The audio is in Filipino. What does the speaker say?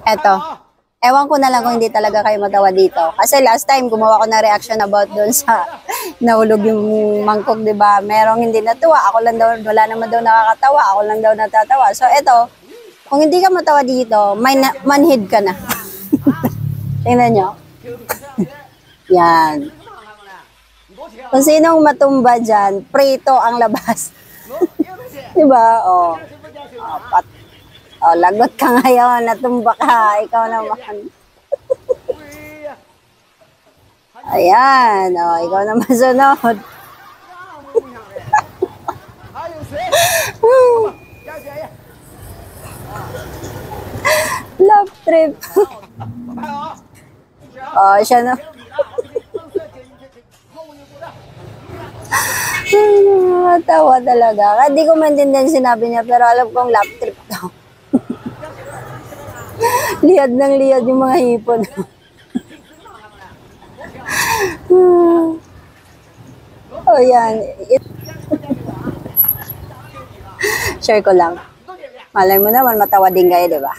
Eto. Ewan ko na lang kung hindi talaga kayo matawa dito. Kasi last time, gumawa ko na reaction about doon sa nahulog yung mangkok, di ba? Merong hindi natuwa. Ako lang daw, wala naman daw nakakatawa. Ako lang daw natatawa. So, eto, kung hindi ka matawa dito, manhid ka na. Tingnan nyo. Yan. Kung sinong matumba dyan, prito ang labas. Di ba? O. Lagot ka ngayon, natumba ka. Ikaw naman. Ayan. O, ikaw naman sunod. Love trip. Siya na. Tawa talaga. Hindi ko maintindihan sinabi niya, pero alam kong love trip daw. Liyad ng liyad yung mga hipon. Yan. Share ko lang. Malay mo naman, matawa din kayo, di ba?